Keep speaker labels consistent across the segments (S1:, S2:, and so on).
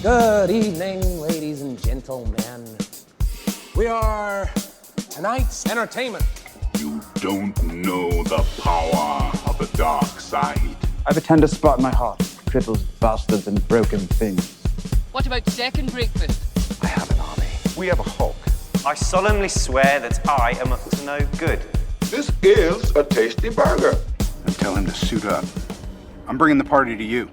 S1: Good evening, ladies and gentlemen. We are tonight's entertainment.
S2: You don't know the power of the dark side.
S3: I have a tender spot in my heart. Cripples, bastards, and broken things.
S4: What about second breakfast?
S3: I have an army.
S5: We have a Hulk.
S6: I solemnly swear that I am up to no good.
S2: This is a tasty burger.
S5: And tell him to suit up. I'm bringing the party to you.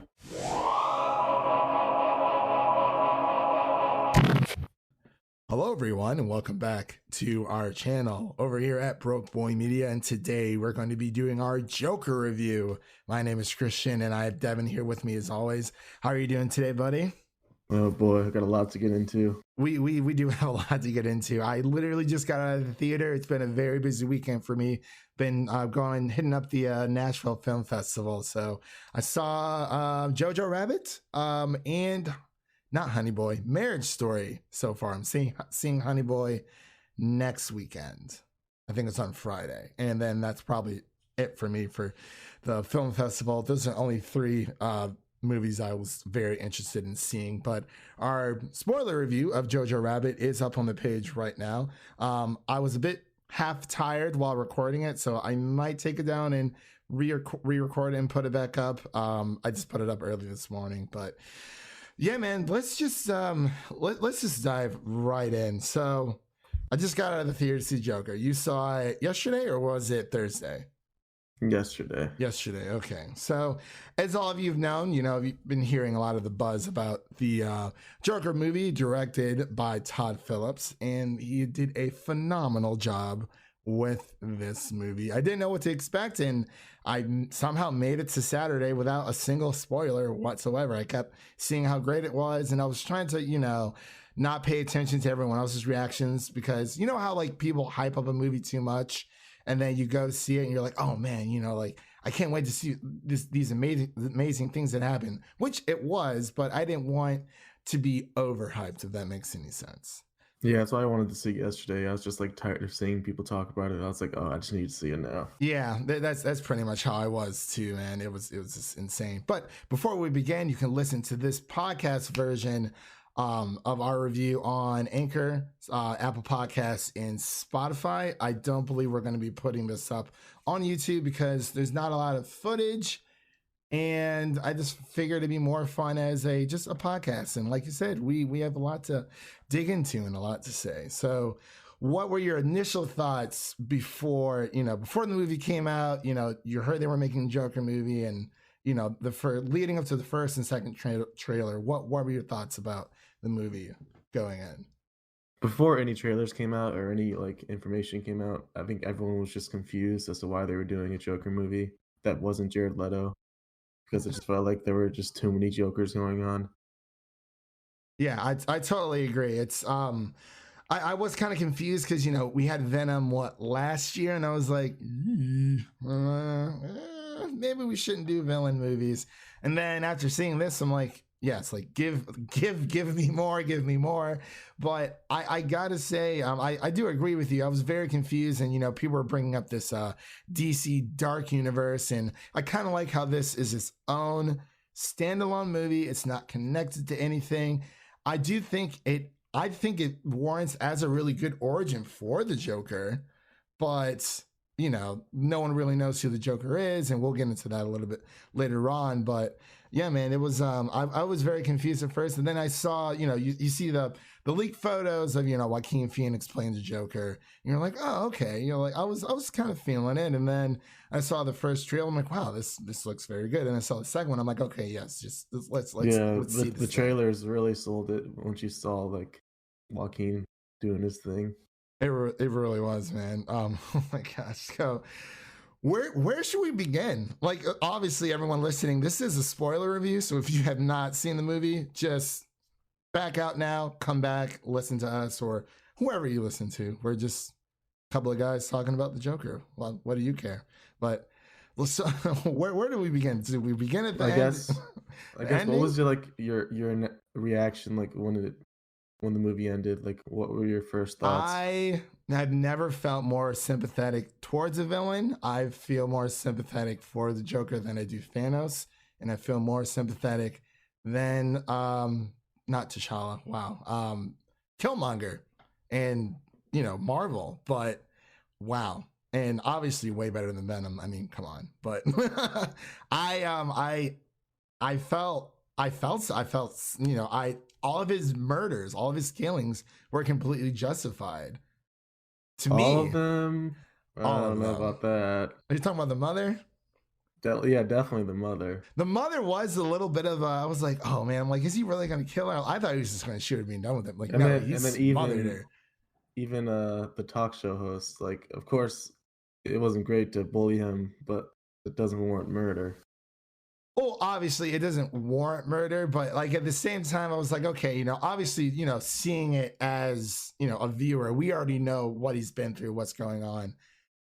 S7: Hello everyone and welcome back to our channel over here at Broke Boy Media, and today we're going to be doing our Joker review. My name is Christian and I have Devin here with me as always. How are you doing today, buddy?
S8: Oh boy, I got a lot to get into.
S7: We do have a lot to get into. I literally just got out of the theater. It's been a very busy weekend for me. Been hitting up the Nashville Film Festival. So I saw Jojo Rabbit and not Honey Boy, Marriage Story so far. I'm seeing Honey Boy next weekend. I think it's on Friday. And then that's probably it for me for the film festival. Those are only three movies I was very interested in seeing. But our spoiler review of Jojo Rabbit is up on the page right now. I was a bit half tired while recording it, so I might take it down and re-record it and put it back up. I just put it up early this morning, but yeah, man, let's just dive right in. So I just got out of the theater to see Joker. You saw it yesterday or was it Thursday?
S8: Yesterday.
S7: Okay. So as all of you have known, you've been hearing a lot of the buzz about the Joker movie directed by Todd Phillips, and he did a phenomenal job with this movie. I didn't know what to expect, and I somehow made it to Saturday without a single spoiler whatsoever. I kept seeing how great it was, and I was trying to, not pay attention to everyone else's reactions, because you know how like people hype up a movie too much, and then you go see it and you're like, oh man, I can't wait to see these amazing things that happen, which it was, but I didn't want to be overhyped, if that makes any sense.
S8: Yeah, that's why I wanted to see it yesterday. I was just like tired of seeing people talk about it. I was like, oh, I just need to see it now.
S7: Yeah, that's pretty much how I was too, man. It was just insane. But before we begin, you can listen to this podcast version of our review on Anchor, Apple Podcasts, and Spotify. I don't believe we're going to be putting this up on YouTube because there's not a lot of footage, and I just figured it'd be more fun as just a podcast. And like you said, we have a lot to dig into and a lot to say. So what were your initial thoughts before the movie came out? You heard they were making a Joker movie, and leading up to the first and second trailer, what were your thoughts about the movie going in?
S8: Before any trailers came out or any like information came out, I think everyone was just confused as to why they were doing a Joker movie that wasn't Jared Leto, because it just felt like there were just too many Jokers going on.
S7: Yeah, I totally agree. It's I was kind of confused because we had Venom last year, and I was like, maybe we shouldn't do villain movies. And then after seeing this, I'm like, yes, like give me more. But I gotta say, I do agree with you. I was very confused, and people were bringing up this DC Dark Universe, and I kind of like how this is its own standalone movie. It's not connected to anything. I think it warrants as a really good origin for the Joker, but no one really knows who the Joker is, and we'll get into that a little bit later on. But yeah, man, it was I was very confused at first, and then I saw you see the leaked photos of Joaquin Phoenix playing the Joker, and you're like, oh, okay. I was kind of feeling it, and then I saw the first trailer. I'm like, wow, this looks very good. And I saw the second one. I'm like, okay, yes, just let's see this.
S8: The trailers really sold it once you saw like Joaquin doing his thing.
S7: It really was, man. Oh my gosh. So where should we begin? Like, obviously everyone listening, this is a spoiler review. So if you have not seen the movie, just back out now, come back, listen to us or whoever you listen to. We're just a couple of guys talking about the Joker. Well, what do you care? But so, where do we begin? Do we begin at the end?
S8: I guess what was your reaction like when the movie ended? Like, what were your first thoughts?
S7: I had never felt more sympathetic towards a villain. I feel more sympathetic for the Joker than I do Thanos, and I feel more sympathetic than not T'Challa. Wow. Killmonger and, Marvel, but wow. And obviously way better than Venom. I mean, come on. But I felt, all of his murders, all of his killings were completely justified to me.
S8: All of them? I
S7: All
S8: don't
S7: of
S8: know
S7: them.
S8: about that.
S7: Are you talking about the mother?
S8: Yeah, definitely the mother.
S7: The mother was a little bit of I was like, oh man, I'm like, is he really going to kill her? I thought he was just going to shoot her and be done with it. Like,
S8: And
S7: no,
S8: then,
S7: he's
S8: and then
S7: mothered her.
S8: even the talk show host, like, of course, it wasn't great to bully him, but it doesn't warrant murder.
S7: Well, obviously it doesn't warrant murder, but like at the same time, I was like, okay, obviously, seeing it as, a viewer, we already know what he's been through, what's going on.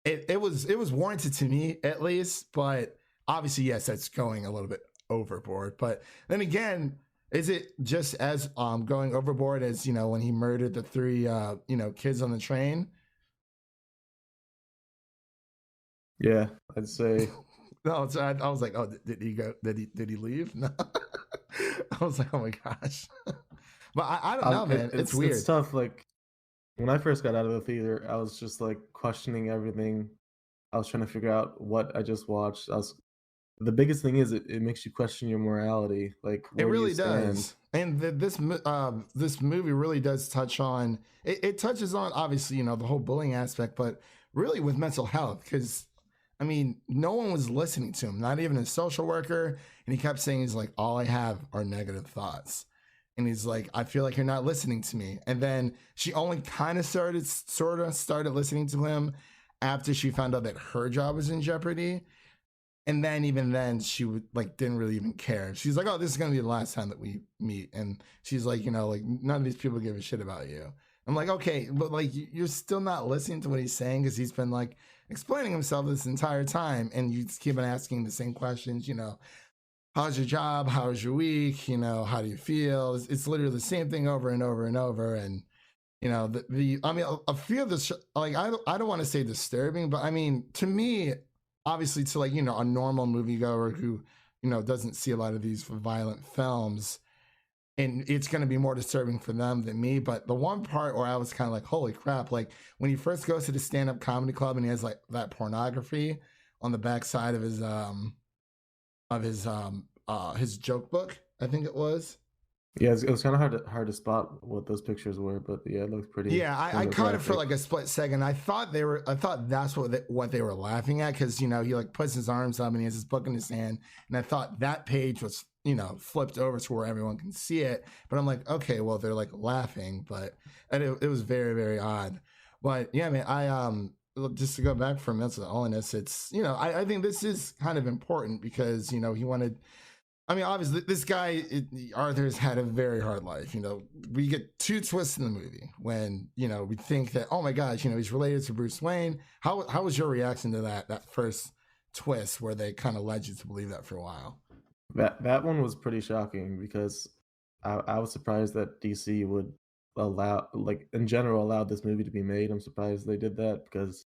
S7: It was warranted to me at least, but obviously, yes, that's going a little bit overboard. But then again, is it just as going overboard as, when he murdered the 3 kids on the train?
S8: Yeah, I'd say.
S7: No, so I was like, oh, did he go? Did he leave? No. I was like, oh my gosh. But I don't know, man. It's weird.
S8: It's tough. Like when I first got out of the theater, I was just like questioning everything. I was trying to figure out what I just watched. The biggest thing is it makes you question your morality. Like
S7: it
S8: where do
S7: really
S8: you stand?
S7: does. And this movie really does touch on. It touches on obviously the whole bullying aspect, but really with mental health because. I mean, no one was listening to him, not even a social worker. And he kept saying, he's like, all I have are negative thoughts. And he's like, I feel like you're not listening to me. And then she only kind of started listening to him after she found out that her job was in jeopardy. And then even then she didn't really even care. She's like, oh, this is going to be the last time that we meet. And she's like, none of these people give a shit about you. I'm like, okay, but you're still not listening to what he's saying because he's been explaining himself this entire time, and you just keep on asking the same questions. How's your job? How's your week? How do you feel? It's literally the same thing over and over and over. And I feel this I don't want to say disturbing, but I mean to me, obviously to a normal moviegoer who doesn't see a lot of these violent films. And it's going to be more disturbing for them than me. But the one part where I was kind of like, holy crap, when he first goes to the stand-up comedy club and he has that pornography on the backside of his joke book, I think it was.
S8: Yeah, it was kind of hard to spot what those pictures were, but yeah, it looked pretty.
S7: Yeah, I caught it for a split second. I thought that's what they were laughing at because he puts his arms up and he has his book in his hand, and I thought that page was flipped over to where everyone can see it. But I'm like, okay, well they're laughing, and it was very, very odd. But yeah, man, I just to go back for mental illness, it's I think this is kind of important because he wanted. I mean, obviously, this guy Arthur's had a very hard life. We get 2 twists in the movie when we think that, oh my gosh, he's related to Bruce Wayne. How was your reaction to that first twist where they kind of led you to believe that for a while?
S8: That one was pretty shocking because I was surprised that DC would allow, in general, allowed this movie to be made. I'm surprised they did that because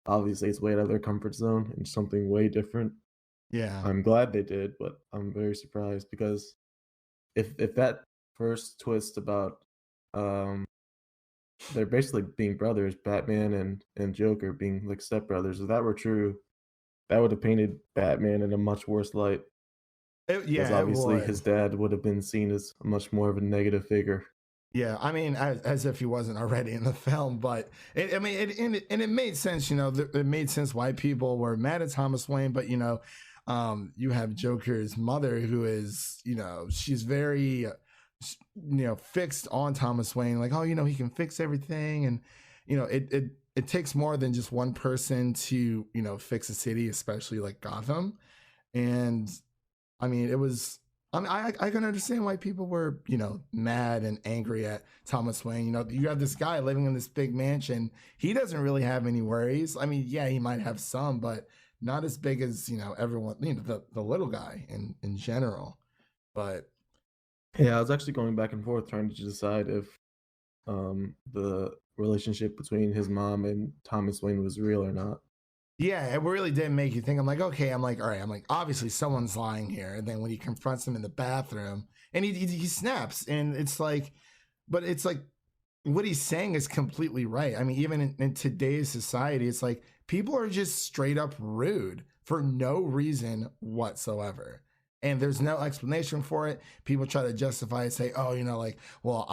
S8: obviously it's way out of their comfort zone and something way different.
S7: Yeah,
S8: I'm glad they did, but I'm very surprised because if that first twist about they're basically being brothers, Batman and Joker being stepbrothers, if that were true, that would have painted Batman in a much worse light. Because obviously his dad would have been seen as much more of a negative figure.
S7: Yeah, I mean, as if he wasn't already in the film, but it made sense. It made sense why people were mad at Thomas Wayne, but you have Joker's mother who is, she's very, fixed on Thomas Wayne. Like, oh, he can fix everything, and it takes more than just one person to fix a city, especially like Gotham, and. I mean, it was. I can understand why people were, mad and angry at Thomas Wayne. You have this guy living in this big mansion. He doesn't really have any worries. I mean, yeah, he might have some, but not as big as everyone. The little guy in general. But
S8: yeah, I was actually going back and forth trying to decide if the relationship between his mom and Thomas Wayne was real or not.
S7: Yeah, it really did make you think. I'm like, okay, all right. I'm like, obviously someone's lying here. And then when he confronts him in the bathroom and he snaps, and it's like, but it's like what he's saying is completely right. I mean, even in today's society, it's like people are just straight up rude for no reason whatsoever. And there's no explanation for it. People try to justify it, say, "Oh, like, well,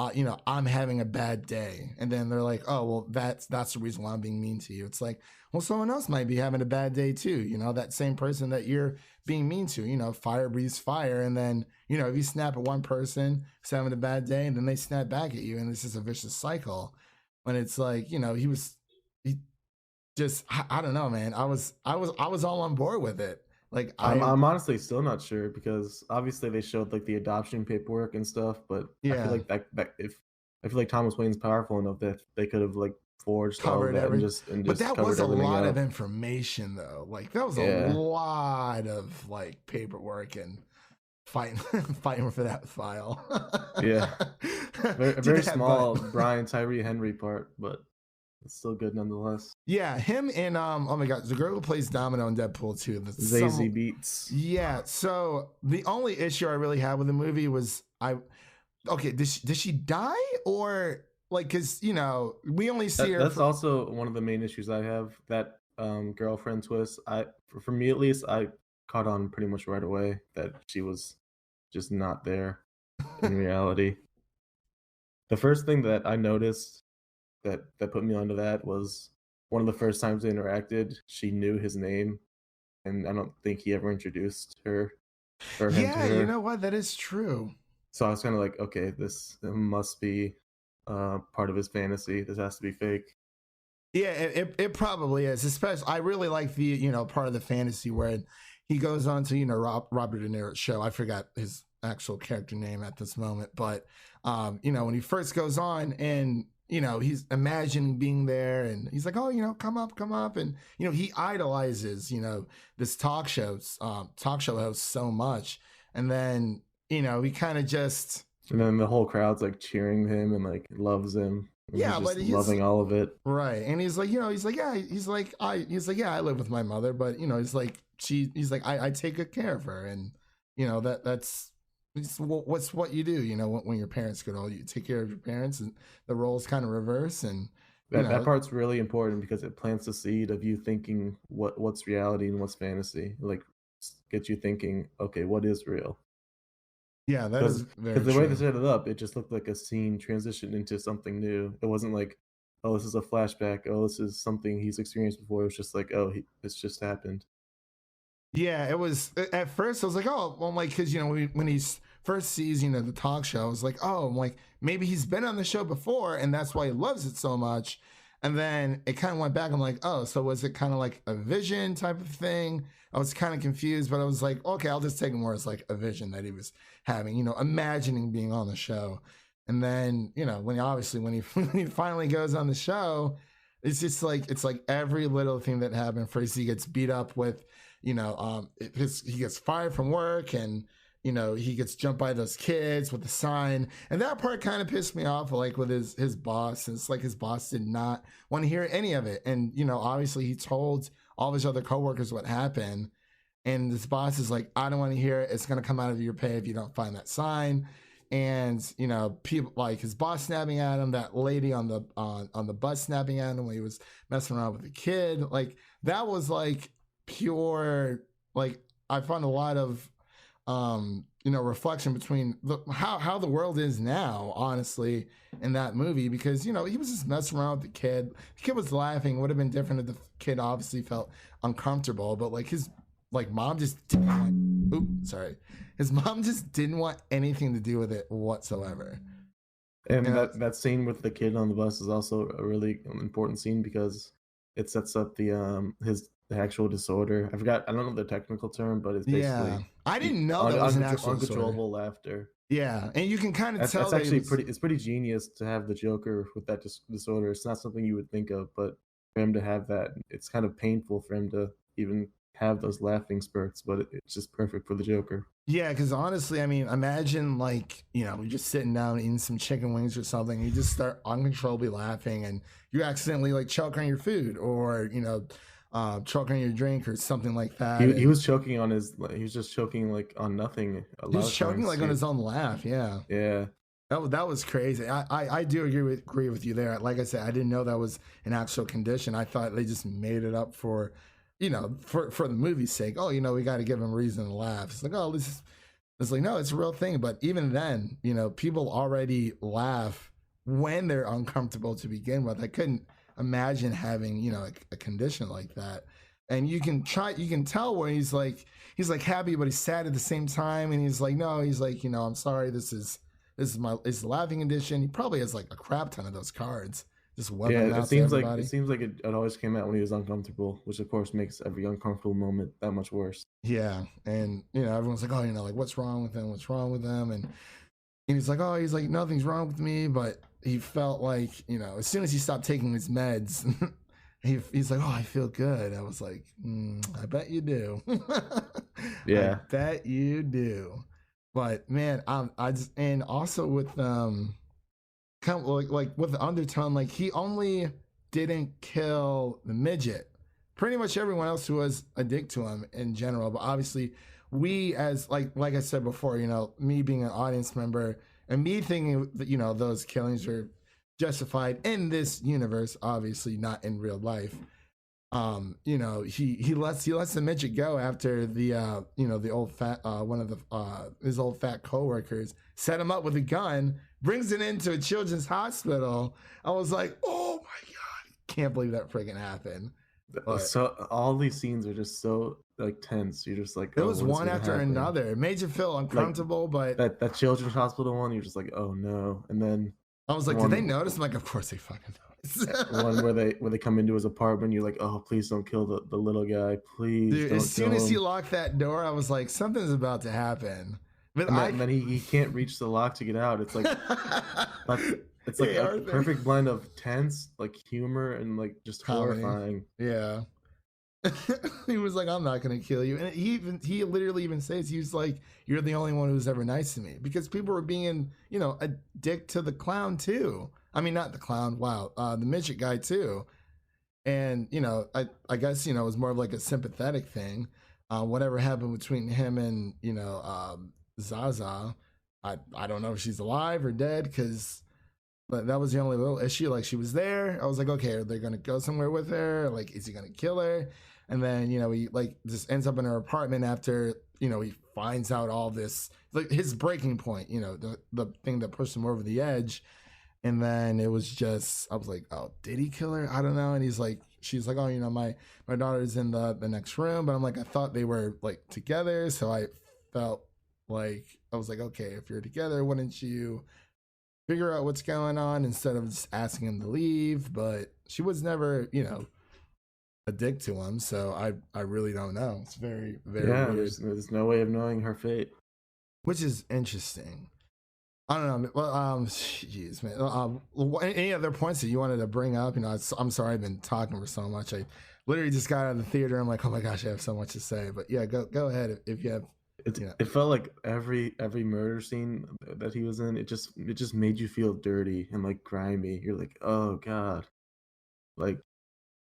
S7: I'm having a bad day," and then they're like, "Oh, well, that's the reason why I'm being mean to you." It's like, well, someone else might be having a bad day too. That same person that you're being mean to. Fire breathes fire, and then if you snap at one person who's having a bad day, and then they snap back at you, and it's just a vicious cycle. When it's like, he just, I don't know, man. I was all on board with it. Like
S8: I'm honestly still not sure, because obviously they showed like the adoption paperwork and stuff, but I feel like that I feel like Thomas Wayne's powerful enough that they could have like forged
S7: covered
S8: all of that
S7: everything.
S8: and
S7: but
S8: just
S7: that was a lot
S8: up.
S7: of information, though. Like that was a lot of like paperwork and fighting for that file.
S8: Yeah, a very small Brian Tyree Henry part, but it's still good nonetheless.
S7: Yeah, him and oh my god, the girl who plays Domino in Deadpool 2,
S8: Zazie Beetz.
S7: Yeah, so the only issue I really had with the movie was did she die, or like, because we only see her.
S8: That's also one of the main issues I have. That girlfriend twist. For me at least, I caught on pretty much right away that she was just not there in reality. The first thing that I noticed that put me onto that was one of the first times they interacted, she knew his name, and I don't think he ever introduced her or him to her.
S7: You know what? That is true.
S8: So I was kind of like, okay, this must be part of his fantasy. This has to be fake.
S7: Yeah, it probably is. Especially, I really like the part of the fantasy where he goes on to Robert De Niro's show. I forgot his actual character name at this moment, but when he first goes on and he's imagining being there, and he's like, "Oh, come up," and he idolizes this talk show host so much, and then he kind of just,
S8: and then the whole crowd's like cheering him and like loves him.
S7: Yeah, but he's
S8: loving all of it,
S7: right? And he's like, I live with my mother, but he's like, I take good care of her, and that's. What's what you do, when your parents get old, you take care of your parents, and the roles kind of reverse. And
S8: that part's really important because it plants the seed of you thinking what's reality and what's fantasy. Like, get you thinking, okay, what is real?
S7: Yeah, that is very
S8: because the
S7: true.
S8: way they set it up, it just looked like a scene transitioned into something new. It wasn't like, oh, this is a flashback. Oh, this is something he's experienced before. It was just like, oh, it's just happened.
S7: Yeah, it was. At first, I was like, oh, well, like, because when he first sees the talk show, I was like, oh, like maybe he's been on the show before, and that's why he loves it so much. And then it kind of went back. I'm like, oh, so was it kind of like a vision type of thing? I was kind of confused, but I was like, okay, I'll just take it more as like a vision that he was having, imagining being on the show. And then when he finally goes on the show, it's just like every little thing that happened. First, he gets beat up with. He gets fired from work, and he gets jumped by those kids with the sign, and that part kind of pissed me off, like with his boss. It's like his boss did not want to hear any of it, and obviously he told all of his other coworkers what happened, and this boss is like, I don't want to hear it. It's going to come out of your pay if you don't find that sign. And people like his boss snapping at him, that lady on the bus snapping at him when he was messing around with the kid, like that was like pure, like I found a lot of reflection between how the world is now, honestly, in that movie, because he was just messing around with the kid. The kid was laughing. It would have been different if the kid obviously felt uncomfortable, but like his mom just didn't want, his mom just didn't want anything to do with it whatsoever.
S8: And that scene with the kid on the bus is also a really important scene because it sets up the actual disorder. I don't know the technical term, but it's basically
S7: I didn't know that was an actual
S8: uncontrollable laughter.
S7: Yeah, and you can kind of tell
S8: that's actually it's pretty genius to have the Joker with that disorder. It's not something you would think of, but for him to have that, it's kind of painful for him to even have those laughing spurts, but it's just perfect for the Joker.
S7: Yeah, because honestly, I mean, imagine like, you're just sitting down eating some chicken wings or something, you just start uncontrollably laughing, and you accidentally like choke on your food, or choking on your drink or something like that.
S8: He
S7: And
S8: was choking on his. He was just choking like on nothing. A
S7: he
S8: lot
S7: was
S8: of
S7: choking
S8: times.
S7: like on his own laugh. Yeah.
S8: Yeah.
S7: That was crazy. I do agree with you there. Like I said, I didn't know that was an actual condition. I thought they just made it up for, for the movie's sake. Oh, we got to give him a reason to laugh. It's like, oh, it's like, no, it's a real thing. But even then, people already laugh when they're uncomfortable to begin with. I couldn't imagine having, a condition like that. And you can tell where he's like happy, but he's sad at the same time. And he's like, no, he's like, I'm sorry. This is the laughing condition. He probably has like a crap ton of those cards. Just webbing out
S8: it seems
S7: to everybody.
S8: like it always came out when he was uncomfortable, which of course makes every uncomfortable moment that much worse.
S7: Yeah, and everyone's like, oh, like what's wrong with him? What's wrong with him? And he's like, oh, nothing's wrong with me, but he felt like as soon as he stopped taking his meds, he's like, oh, I feel good. I was like, I bet you do.
S8: Yeah,
S7: I bet you do. But man, I just, and also with kind of like with the undertone, like he only didn't kill the midget. Pretty much everyone else who was a dick to him in general. But obviously, we as like I said before, me being an audience member and me thinking that those killings are justified in this universe, obviously not in real life. He lets the midget go after the the old fat one of the his old fat coworkers set him up with a gun, brings it into a children's hospital. I was like, oh my god, can't believe that friggin' happened. But
S8: so all these scenes are just so like tense. You're just like,
S7: it was one after another. It made you feel uncomfortable, but
S8: that children's hospital one, you're just like, oh no. And then
S7: I was like, did they notice? I'm like, of course they fucking noticed.
S8: One where they come into his apartment, you're like, oh, please don't kill the little guy, please.
S7: Dude, as soon as he locked that door, I was like, something's about to happen. But
S8: and then he can't reach the lock to get out. It's like it's like a perfect blend of tense, like humor, and like just
S7: comedy.
S8: Horrifying.
S7: Yeah. He was like, I'm not gonna kill you. And he literally even says, he's like, you're the only one who's ever nice to me. Because people were being, a dick to the clown too. I mean, not the clown, wow, the midget guy too. And, I guess, it was more of like a sympathetic thing. Whatever happened between him and, Zaza, I don't know if she's alive or dead, because but that was the only little issue. Like, she was there. I was like, okay, are they going to go somewhere with her? Like, is he going to kill her? And then, he like just ends up in her apartment after, he finds out all this, like his breaking point, the thing that pushed him over the edge. And then it was just, I was like, oh, did he kill her? I don't know. And she's like, oh, my daughter's in the next room. But I'm like, I thought they were like together. So I felt like, I was like, okay, if you're together, wouldn't you figure out what's going on instead of just asking him to leave? But she was never, a dick to him. So I really don't know. It's very, very weird.
S8: There's no way of knowing her fate.
S7: Which is interesting. I don't know. Well, jeez, man. Any other points that you wanted to bring up? I'm sorry, I've been talking for so much. I literally just got out of the theater. I'm like, oh my gosh, I have so much to say. But yeah, go ahead if you have.
S8: It felt like every murder scene that he was in, it just made you feel dirty and like grimy. You're like, oh god, like.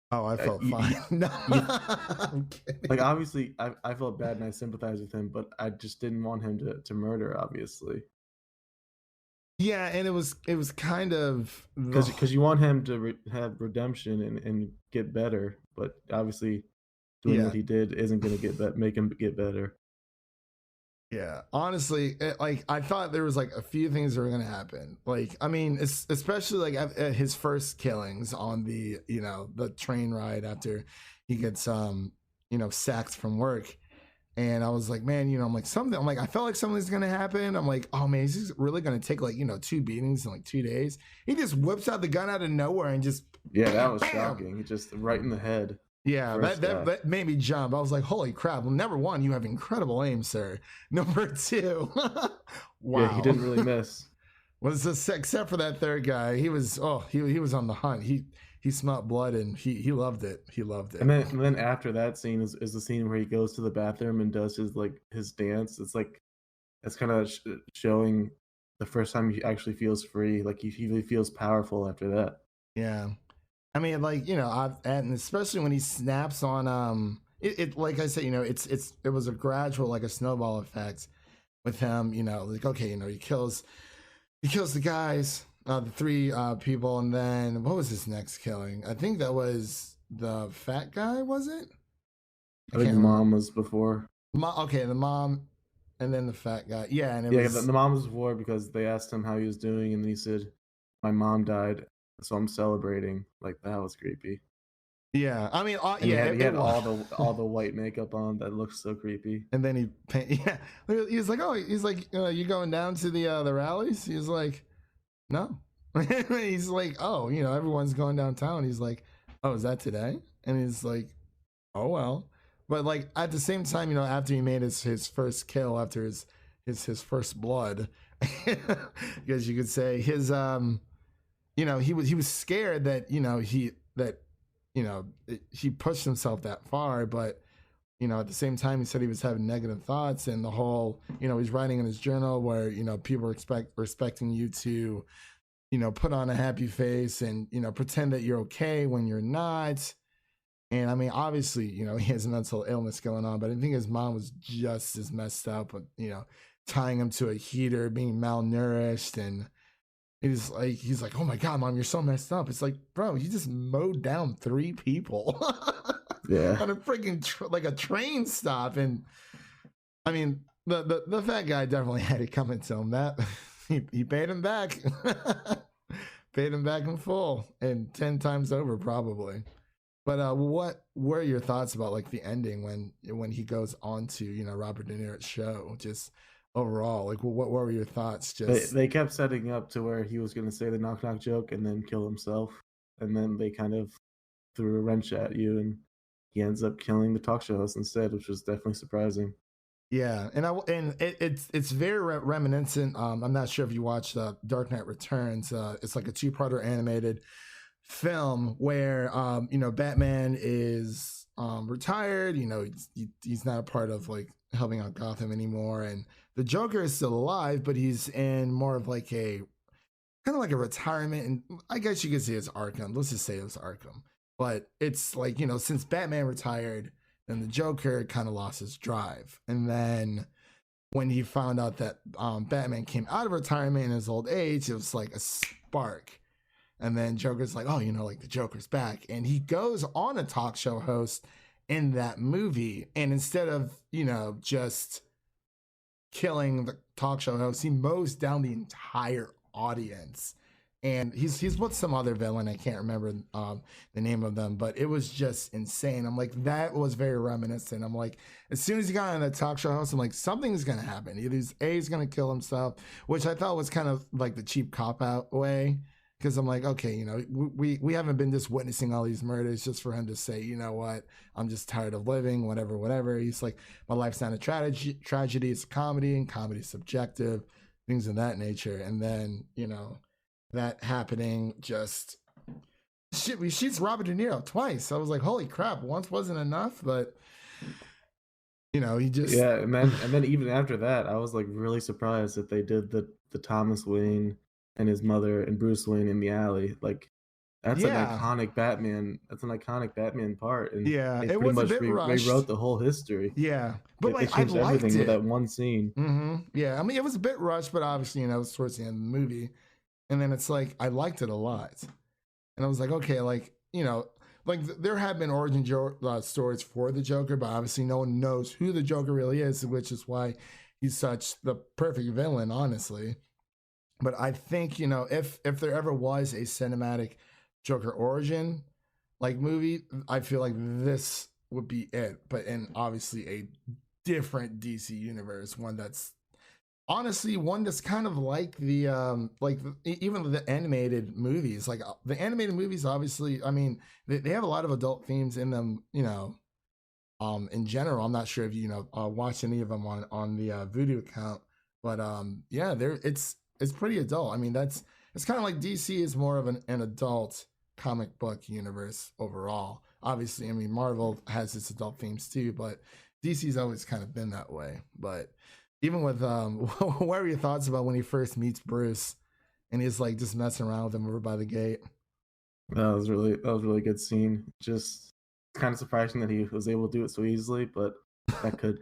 S7: Oh, I felt fine. No, I'm kidding.
S8: Like obviously, I felt bad and I sympathized with him, but I just didn't want him to murder. Obviously.
S7: Yeah, and it was kind of
S8: because you want him to have redemption and get better, but obviously doing what he did isn't going to make him get better.
S7: Yeah, honestly, I thought there was like a few things that were going to happen. Like, I mean, especially like at his first killings on the the train ride after he gets sacked from work. And I was like, man, I'm like, I felt like something's going to happen. I'm like, oh man, is he really going to take like, 2 beatings in like 2 days? He just whips out the gun out of nowhere and just.
S8: Yeah, that was shocking. He just right in the head.
S7: Yeah, that made me jump. I was like, holy crap. Well, number one, you have incredible aim, sir. Number two, wow.
S8: Yeah, he didn't really miss.
S7: Except for that third guy. He was on the hunt. He smelled blood and he loved it. He loved it.
S8: And then after that scene is the scene where he goes to the bathroom and does his dance. It's like it's kind of showing the first time he actually feels free. Like he feels powerful after that.
S7: Yeah. I mean, like, and especially when he snaps on it like I said, it was a gradual, like a snowball effect with him, like, okay, he kills the guys, the three people, and then what was his next killing? I think that was the fat guy, was it?
S8: I think the mom was before.
S7: Okay, the mom, and then the fat guy. Yeah, and
S8: the mom was before because they asked him how he was doing, and then he said, "My mom died, so I'm celebrating." Like, that was creepy.
S7: Yeah, I mean,
S8: he had all the white makeup on that looks so creepy.
S7: And then he's like, you going down to the rallies? He's like, no. He's like, oh, everyone's going downtown. He's like, oh, is that today? And he's like, oh well. But like at the same time, after he made his first kill, after his first blood, because you could say his he was scared that he pushed himself that far, but at the same time he said he was having negative thoughts, and the whole he's writing in his journal where people are expecting you to put on a happy face and pretend that you're okay when you're not. And I mean, obviously, he has a mental illness going on, but I think his mom was just as messed up with, tying him to a heater, being malnourished. And he's like, oh my God, Mom, you're so messed up. It's like, bro, you just mowed down 3 people
S8: yeah,
S7: on a freaking like a train stop. And I mean, the fat guy definitely had it coming to him. That he paid him back, paid him back in full and 10 times over probably. But what were your thoughts about like the ending when he goes on to Robert De Niro's show? Just overall, like what were your thoughts? Just
S8: they kept setting up to where he was going to say the knock knock joke and then kill himself, and then they kind of threw a wrench at you, and he ends up killing the talk show host instead, which was definitely surprising.
S7: Yeah, and it's very reminiscent. I'm not sure if you watched Dark Knight Returns. It's like a 2-parter animated film where Batman is retired. He's not a part of like helping out Gotham anymore, and the Joker is still alive, but he's in more of like a kind of like a retirement, and I guess you could say it's Arkham. Let's just say it was Arkham, but it's like since Batman retired, then the Joker kind of lost his drive, and then when he found out that Batman came out of retirement in his old age, it was like a spark. And then Joker's like, oh, like the Joker's back. And he goes on a talk show host in that movie. And instead of, just killing the talk show host, he mows down the entire audience. And he's with some other villain. I can't remember the name of them, but it was just insane. I'm like, that was very reminiscent. I'm like, as soon as he got on the talk show host, I'm like, something's going to happen. Either he's going to kill himself, which I thought was kind of like the cheap cop-out way. Because I'm like, okay, we haven't been just witnessing all these murders just for him to say, you know what, I'm just tired of living, whatever. He's like, my life's not a tragedy, it's a comedy, and comedy's subjective, things of that nature. And then, that happening just, shit, she's Robert De Niro twice. I was like, holy crap, once wasn't enough, but, he just...
S8: Yeah, and then even after that, I was like really surprised that they did the Thomas Wayne and his mother and Bruce Wayne in the alley. Like, that's an iconic Batman. That's an iconic Batman part. And
S7: yeah,
S8: it
S7: pretty
S8: was
S7: much
S8: a bit rushed. Rewrote the whole history.
S7: Yeah, but
S8: they changed everything with that one scene.
S7: Mm-hmm. Yeah, I mean, it was a bit rushed, but obviously, it was towards the end of the movie. And then it's like, I liked it a lot. And I was like, okay, like, like there have been origin stories for the Joker, but obviously no one knows who the Joker really is, which is why he's such the perfect villain, honestly. But I think, if there ever was a cinematic Joker origin like movie, I feel like this would be it. But in obviously a different DC universe, one that's honestly one that's kind of like the even the animated movies. Like the animated movies, obviously, I mean, they have a lot of adult themes in them, in general. I'm not sure if you watch any of them on the Voodoo account, but yeah, it's pretty adult. I mean, it's kind of like DC is more of an adult comic book universe overall. Obviously, I mean, Marvel has its adult themes too, but DC's always kind of been that way. But even with, what are your thoughts about when he first meets Bruce and he's like just messing around with him over by the gate?
S8: That was a really good scene. Just kind of surprising that he was able to do it so easily, but that could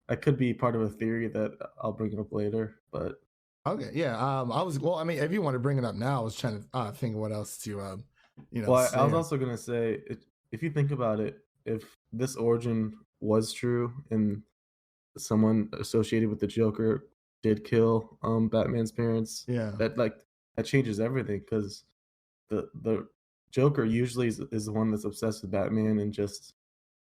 S8: that could be part of a theory that I'll bring up later. But
S7: Okay, yeah. I mean, if you want to bring it up now, I was trying to think of what else to,
S8: well, I was
S7: say.
S8: also gonna say, if you think about it, if this origin was true and someone associated with the Joker did kill Batman's parents,
S7: Yeah.
S8: that changes everything because the Joker usually is the one that's obsessed with Batman and just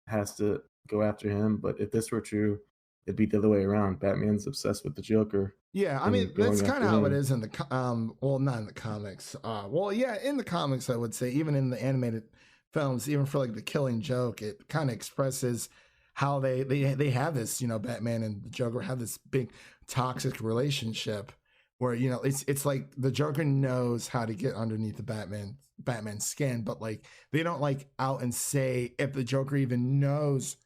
S8: has to go after him. But if this were true, it'd be the other way around. Batman's obsessed with the Joker
S7: Yeah, I mean
S8: and
S7: that's
S8: going
S7: kind
S8: after
S7: of how it
S8: him.
S7: is in the well, not in the comics. Well, yeah, in the comics, I would say, even in the animated films, even for like the Killing Joke, it kind of expresses how they have this, Batman and the Joker have this big toxic relationship where it's like the Joker knows how to get underneath the Batman's skin, but like they don't like out and say if the Joker even knows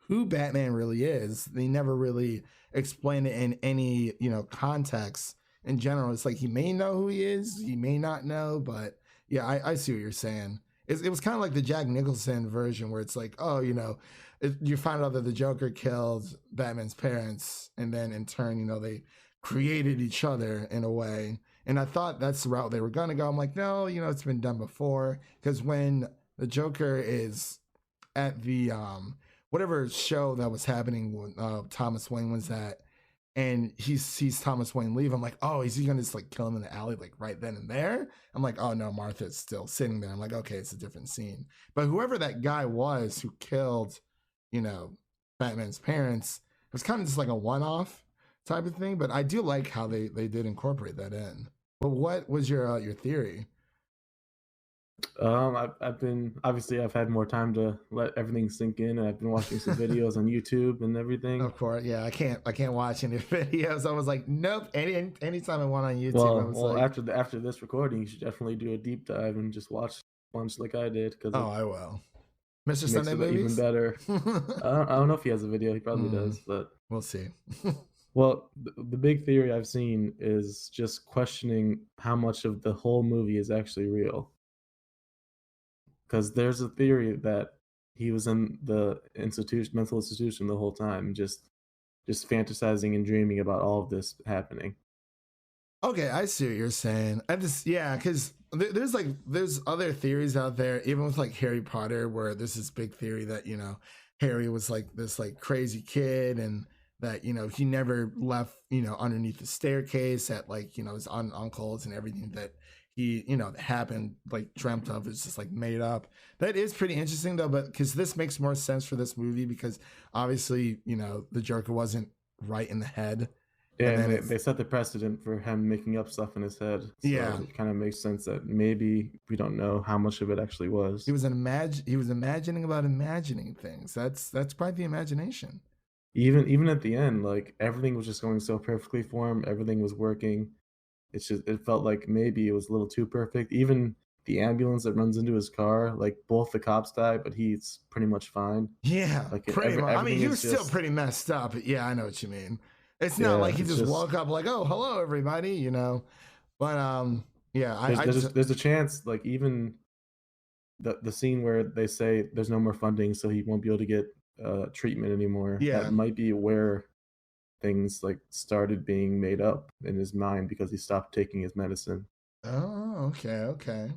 S7: who Batman really is. They never really explain it in any context. In general, it's like he may know who he is, he may not know, but yeah, I see what you're saying. It was kind of like the Jack Nicholson version where it's like, oh, you find out that the Joker killed Batman's parents, and then in turn, they created each other in a way. And I thought that's the route they were gonna go. I'm like, no, it's been done before. Because when the Joker is at the whatever show that was happening when Thomas Wayne was at, and he sees Thomas Wayne leave, I'm like, oh, is he gonna just like kill him in the alley like right then and there? I'm like, oh no, Martha's still sitting there. I'm like, okay, it's a different scene. But whoever that guy was who killed, Batman's parents, it was kind of just like a one-off type of thing. But I do like how they did incorporate that in. But what was your theory?
S8: I've been obviously I've had more time to let everything sink in, and I've been watching some videos on YouTube and everything.
S7: Of course, yeah. I can't watch any videos. I was like, nope. Anytime I went on YouTube,
S8: Well,
S7: I was
S8: well,
S7: like,
S8: after this recording, you should definitely do a deep dive and just watch a bunch like I did because
S7: oh, I will. Mr.
S8: it makes
S7: Sunday
S8: it even
S7: movies.
S8: better. I don't know if he has a video. He probably does, but
S7: We'll see.
S8: well, the big theory I've seen is just questioning how much of the whole movie is actually real. Because there's a theory that he was in the mental institution the whole time, just fantasizing and dreaming about all of this happening.
S7: Okay, I see what you're saying. I just because there's other theories out there, even with like Harry Potter, where there's this big theory that Harry was like this like crazy kid, and that he never left underneath the staircase at like his uncles, and everything that he that happened like dreamt of is just like made up. That is pretty interesting though, but because this makes more sense for this movie because obviously the Joker wasn't right in the head.
S8: Yeah,
S7: And then
S8: and they set the precedent for him making up stuff in his head. So
S7: Yeah.
S8: it kind of makes sense that maybe we don't know how much of it actually was.
S7: He was imagining about imagining things. That's quite the imagination.
S8: Even at the end, like everything was just going so perfectly for him. Everything was working. It felt like maybe it was a little too perfect. Even the ambulance that runs into his car, like both the cops die, but he's pretty much fine.
S7: Yeah,
S8: Like
S7: pretty much. I mean,
S8: everything
S7: he
S8: is
S7: was still
S8: just-
S7: pretty messed up. But yeah, I know what you mean. It's not
S8: Yeah,
S7: like he
S8: it's
S7: just
S8: just-
S7: woke up like, oh, hello, everybody, But yeah,
S8: there's a chance, like even the scene where they say there's no more funding, so he won't be able to get treatment anymore.
S7: Yeah.
S8: That might be where things like started being made up in his mind because he stopped taking his medicine.
S7: Oh, okay.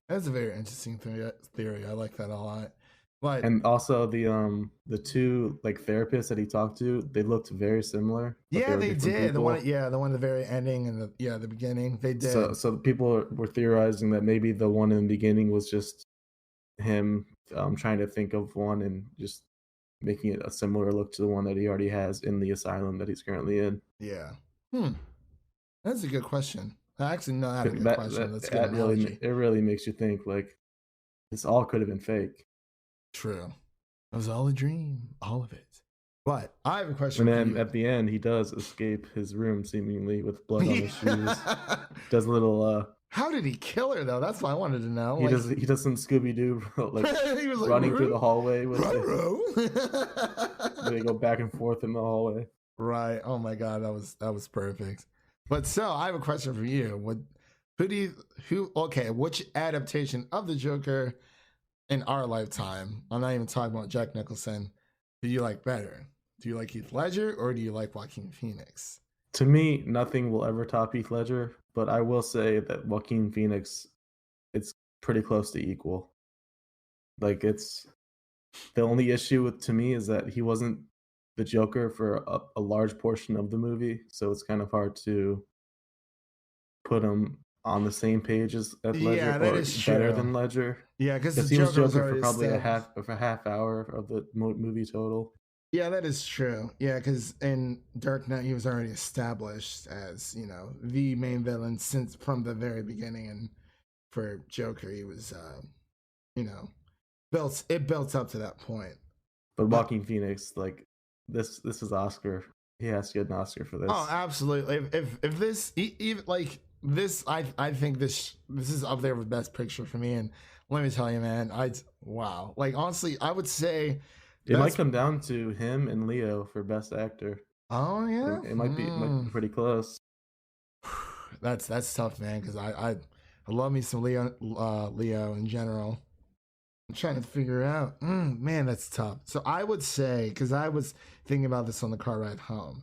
S7: That's a very interesting theory. I like that a lot. But
S8: And also the two like therapists that he talked to, they looked very similar. but
S7: yeah,
S8: were
S7: they
S8: different
S7: did.
S8: people.
S7: The one at the very ending and the beginning. They did.
S8: So people were theorizing that maybe the one in the beginning was just him trying to think of one and just making it a similar look to the one that he already has in the asylum that he's currently in.
S7: Yeah. That's a good question. Actually, no, not a good
S8: That,
S7: question.
S8: that,
S7: That's a good
S8: that really,
S7: analogy.
S8: it really makes you think like this all could have been fake.
S7: True. It was all a dream, all of it. But I have a question
S8: And
S7: for
S8: then
S7: you.
S8: at the end, he does escape his room seemingly with blood on his shoes. Does a little
S7: How did he kill her though? That's what I wanted to know.
S8: he does some Scooby Doo like
S7: he was like,
S8: running through the hallway with
S7: Ruh-roh.
S8: they go back and forth in the hallway.
S7: Right. Oh my god, that was perfect. But so I have a question for you. which adaptation of the Joker in our lifetime, I'm not even talking about Jack Nicholson, do you like better? Do you like Heath Ledger or do you like Joaquin Phoenix?
S8: To me, nothing will ever top Heath Ledger, but I will say that Joaquin Phoenix, it's pretty close to equal. Like, it's the only issue to me is that he wasn't the Joker for a large portion of the movie, so it's kind of hard to put him on the same page as Ledger,
S7: Yeah, that
S8: or
S7: is
S8: better
S7: true.
S8: than Ledger.
S7: Yeah, because
S8: he was Joker for
S7: already
S8: probably a
S7: established.
S8: half hour of the movie total.
S7: Yeah, that is true. Yeah, because in Dark Knight, he was already established as, the main villain since from the very beginning. And for Joker, he was, built up to that point.
S8: But Joaquin Phoenix, like, this is Oscar. He has to get an Oscar for this.
S7: Oh, absolutely. If this, even like this, I think this is up there with Best Picture for me. And let me tell you, man, wow. Like, honestly, I would say
S8: it might come down to him and Leo for Best Actor.
S7: Oh yeah,
S8: it might be pretty close.
S7: That's tough, man. Because I love me some Leo in general. I'm trying to figure out. Man, that's tough. So I would say, because I was thinking about this on the car ride home,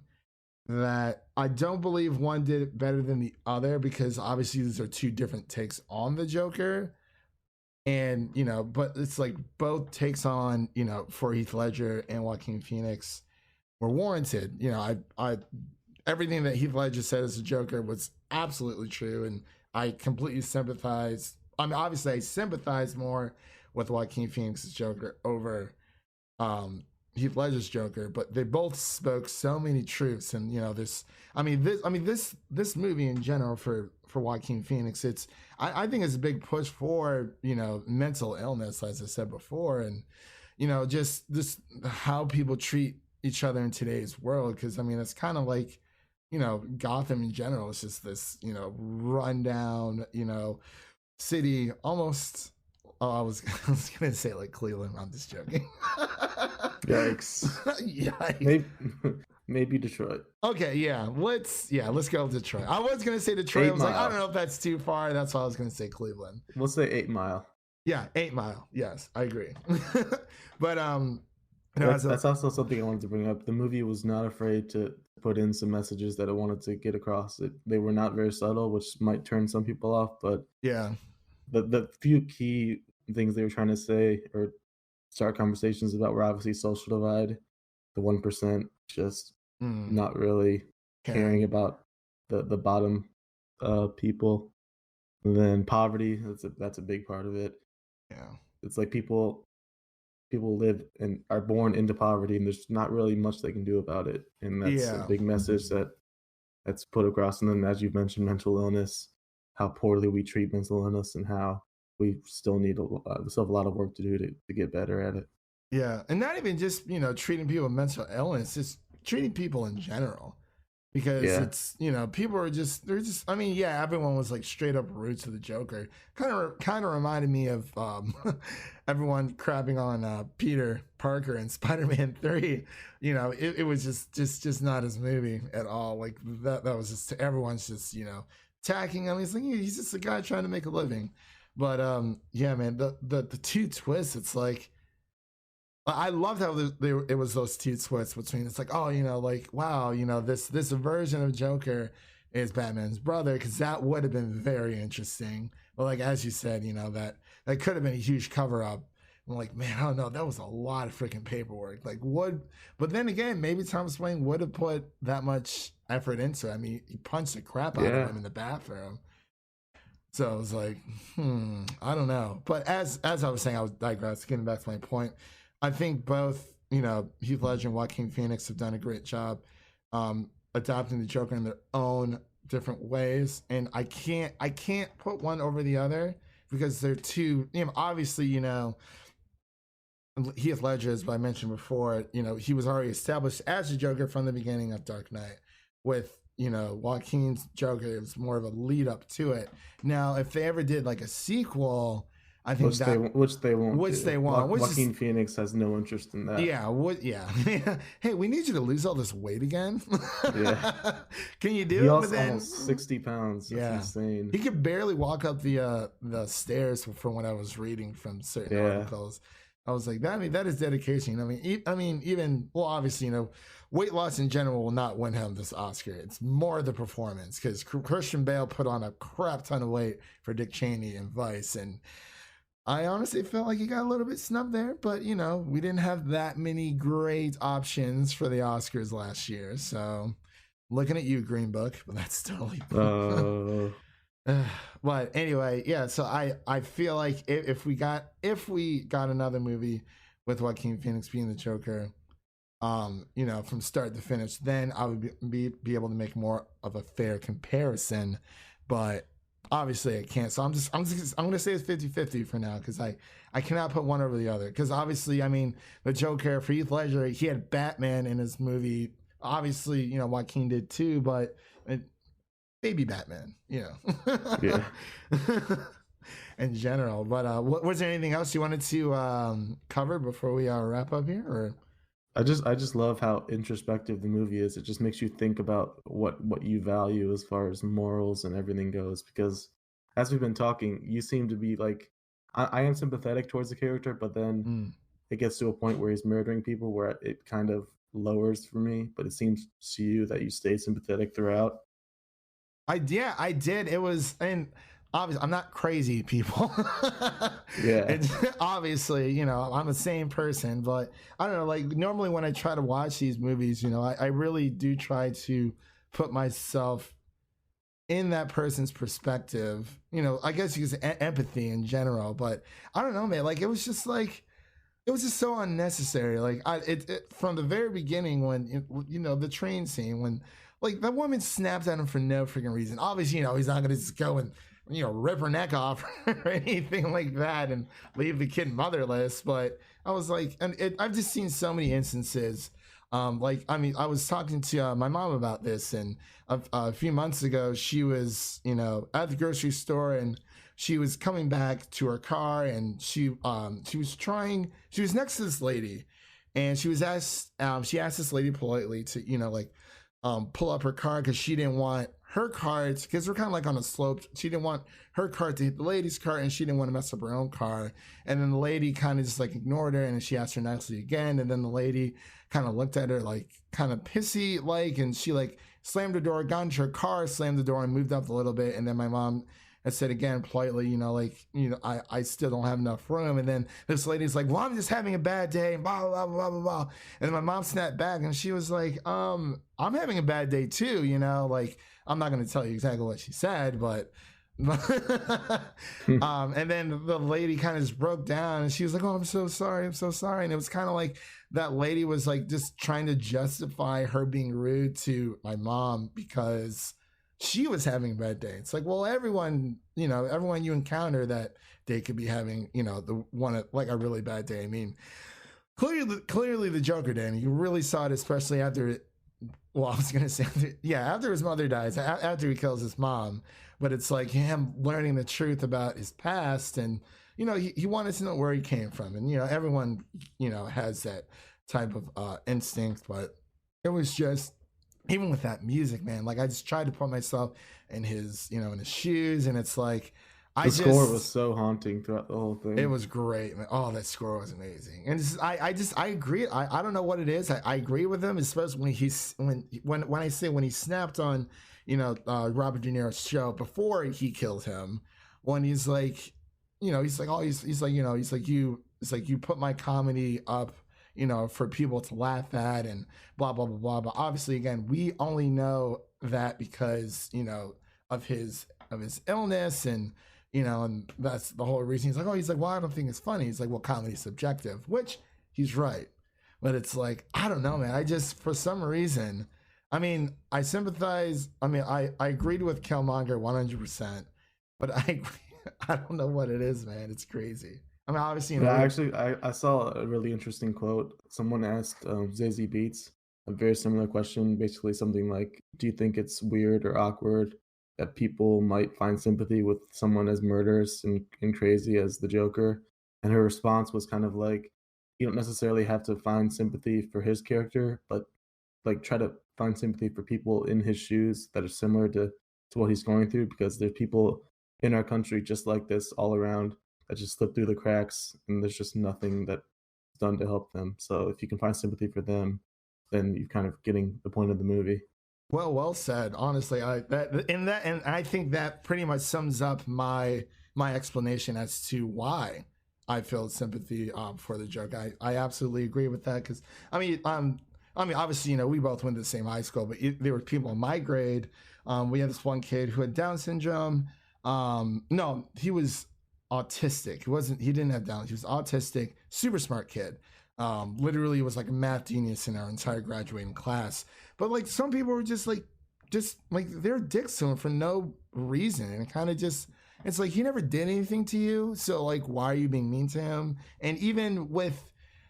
S7: that I don't believe one did it better than the other because obviously these are two different takes on the Joker. And, but it's like both takes on, for Heath Ledger and Joaquin Phoenix were warranted. I everything that Heath Ledger said as a Joker was absolutely true. And I completely sympathize. I mean, obviously I sympathize more with Joaquin Phoenix's Joker over Heath Ledger's Joker, but they both spoke so many truths. And this movie in general for Joaquin Phoenix, I think it's a big push for mental illness, as I said before, and just this how people treat each other in today's world. Because it's kind of like Gotham in general. It's just this rundown city almost. Oh, I was gonna say like Cleveland. I'm just joking.
S8: Yikes!
S7: Yikes.
S8: Maybe Detroit.
S7: Okay, yeah. Let's go with Detroit. I was gonna say Detroit. I was like, I don't know if that's too far. That's why I was gonna say Cleveland.
S8: We'll say 8 Mile.
S7: Yeah, 8 Mile. Yes, I agree. But
S8: that's also something I wanted to bring up. The movie was not afraid to put in some messages that it wanted to get across. They were not very subtle, which might turn some people off. But
S7: yeah,
S8: the few key things they were trying to say or start conversations about were obviously social divide, the 1% just not really caring about the bottom people, and then poverty. That's a big part of it.
S7: Yeah,
S8: it's like people live and are born into poverty, and there's not really much they can do about it, and that's a big message that's put across. And then, as you've mentioned, mental illness, how poorly we treat mental illness, and how we still have a lot of work to do to get better at it.
S7: Yeah, and not even just treating people with mental illness, just treating people in general, because it's people are they're just. I mean, yeah, everyone was like straight up rude to the Joker. Kind of reminded me of everyone crapping on Peter Parker in Spider-Man 3. It was just not his movie at all. Like that was just everyone's just attacking him. He's like he's just a guy trying to make a living. But yeah, man, the two twists. It's like I loved how it was those two twists between. It's like like wow, this version of Joker is Batman's brother, because that would have been very interesting. But like as you said, that could have been a huge cover up. I'm like, man, I don't know. That was a lot of freaking paperwork. Like but then again, maybe Thomas Wayne would have put that much effort into it. I mean, he punched the crap out of him in the bathroom. So I was like, I don't know. But as I was saying, I was digress. Getting back to my point, I think both, Heath Ledger and Joaquin Phoenix have done a great job adopting the Joker in their own different ways. And I can't put one over the other because they're two. Obviously, Heath Ledger, as I mentioned before, he was already established as a Joker from the beginning of Dark Knight. With Joaquin's Joker, it was more of a lead up to it. Now, if they ever did like a sequel, I think
S8: which they won't.
S7: which
S8: do.
S7: they won't. Which
S8: Joaquin Phoenix has no interest in that.
S7: Yeah, yeah. Hey, we need you to lose all this weight again.
S8: Yeah.
S7: Can you do
S8: He
S7: it?
S8: lost
S7: But then,
S8: almost 60 pounds. That's insane.
S7: he could barely walk up the stairs from what I was reading from certain articles. I was like, that is dedication. I mean, even obviously, weight loss in general will not win him this Oscar. It's more the performance, because Christian Bale put on a crap ton of weight for Dick Cheney and Vice, and I honestly felt like he got a little bit snubbed there, but we didn't have that many great options for the Oscars last year. So looking at you, Green Book, but that's totally. But anyway, yeah. So I feel like if we got another movie with Joaquin Phoenix being the Joker, from start to finish, then I would be able to make more of a fair comparison. But obviously I can't. So I'm going to say it's 50-50 for now, because I cannot put one over the other. Because obviously, I mean, the Joker for Heath Ledger, he had Batman in his movie. Obviously, Joaquin did too, but baby Batman,
S8: Yeah.
S7: in general. But was there anything else you wanted to cover before we wrap up here? Or
S8: I just love how introspective the movie is. It just makes you think about what you value as far as morals and everything goes. Because as we've been talking, you seem to be like, I am sympathetic towards the character, but then it gets to a point where he's murdering people where it kind of lowers for me. But it seems to you that you stay sympathetic throughout.
S7: I did. It was, and obviously I'm not crazy, people.
S8: Yeah.
S7: It's, obviously, I'm the same person, but I don't know, like normally when I try to watch these movies, I really do try to put myself in that person's perspective. I guess you could say empathy in general, but I don't know, man. Like it was just so unnecessary. Like from the very beginning when the train scene, when like that woman snaps at him for no freaking reason. Obviously, he's not gonna just go and rip her neck off or anything like that and leave the kid motherless. But I was like, I've just seen so many instances. I was talking to my mom about this, and a few months ago, she was at the grocery store, and she was coming back to her car, and she was next to this lady, and she asked this lady politely to pull up her car, because she didn't want her car, because we're kind of like on a slope. She didn't want her car to hit the lady's car, and she didn't want to mess up her own car. And then the lady kind of just like ignored her, and she asked her nicely again. And then the lady kind of looked at her like kind of pissy like, and she like slammed her door, got into her car, slammed the door, and moved up a little bit. And then my mom had said again politely, I still don't have enough room. And then this lady's like, well, I'm just having a bad day, and blah, blah, blah, blah, blah. And then my mom snapped back, and she was like, I'm having a bad day too, like, I'm not going to tell you exactly what she said, but and then the lady kind of just broke down, and she was like, oh, I'm so sorry. And it was kind of like that lady was like just trying to justify her being rude to my mom because she was having a bad day. It's like, well, everyone you encounter that day could be having, the one like a really bad day. I mean, clearly the Joker, Danny, you really saw it, especially after I was going to say, after his mother dies, after he kills his mom. But it's like him learning the truth about his past, and, he wanted to know where he came from. And, everyone, has that type of instinct. But it was just, even with that music, man, like I just tried to put myself in his, in his shoes. And it's like,
S8: the score was so haunting throughout the whole thing.
S7: It was great, man. Oh, that score was amazing. And I agree. I don't know what it is. I agree with him, especially when he snapped on, Robert De Niro's show before he killed him, when he's like, you put my comedy up, for people to laugh at and blah, blah, blah, blah. But obviously, again, we only know that because, of his illness, and, and that's the whole reason. He's like, well, I don't think it's funny. He's like, well, comedy's subjective, which he's right. But it's like, I don't know, man. I just, for some reason, I mean, I sympathize. I mean, I agreed with Killmonger 100%, but I don't know what it is, man. It's crazy. I mean, obviously,
S8: actually, I saw a really interesting quote. Someone asked Zazie Beetz a very similar question, basically something like, do you think it's weird or awkward that people might find sympathy with someone as murderous and crazy as the Joker. And her response was kind of like, you don't necessarily have to find sympathy for his character, but like try to find sympathy for people in his shoes that are similar to what he's going through, because there's people in our country just like this all around that just slip through the cracks, and there's just nothing that's done to help them. So if you can find sympathy for them, then you're kind of getting the point of the movie.
S7: Well said. Honestly, and I think that pretty much sums up my explanation as to why I feel sympathy for the Joker. I absolutely agree with that, because I mean, obviously, we both went to the same high school, but there were people in my grade. We had this one kid who had Down syndrome. No, he was autistic. He didn't have Down. He was autistic, super smart kid. Literally was like a math genius in our entire graduating class. But like some people were just like they're dicks to him for no reason. And it kind of just, it's like, he never did anything to you. So like, why are you being mean to him? And even with,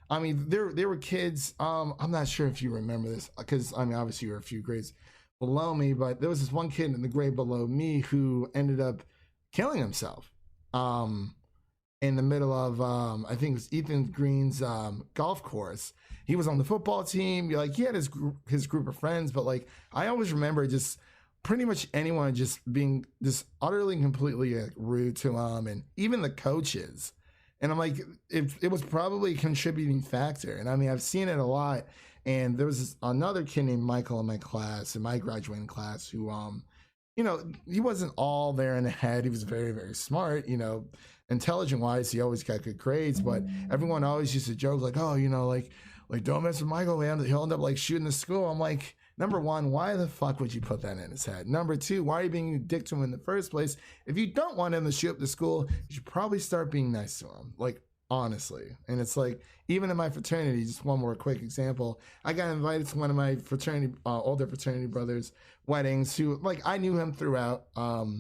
S7: I mean, there were kids, I'm not sure if you remember this, because I mean, obviously you were a few grades below me, but there was this one kid in the grade below me who ended up killing himself in the middle of, I think it was Ethan Green's golf course. He was on the football team. Like, he had his group of friends, but like, I always remember just pretty much anyone just being just utterly and completely rude to him, and even the coaches. And I'm like, it was probably a contributing factor. And I mean, I've seen it a lot. And there was another kid named Michael in my class, in my graduating class, who, he wasn't all there in the head. He was very, very smart, intelligent wise. He always got good grades, but everyone always used to joke like, oh, like don't mess with Michael, man. He'll end up like shooting the school. I'm like, number one, why the fuck would you put that in his head? Number two, why are you being a dick to him in the first place? If you don't want him to shoot up the school, you should probably start being nice to him. Like, honestly. And it's like, even in my fraternity, just one more quick example, I got invited to one of my fraternity, older fraternity brothers' weddings, who, like, I knew him throughout my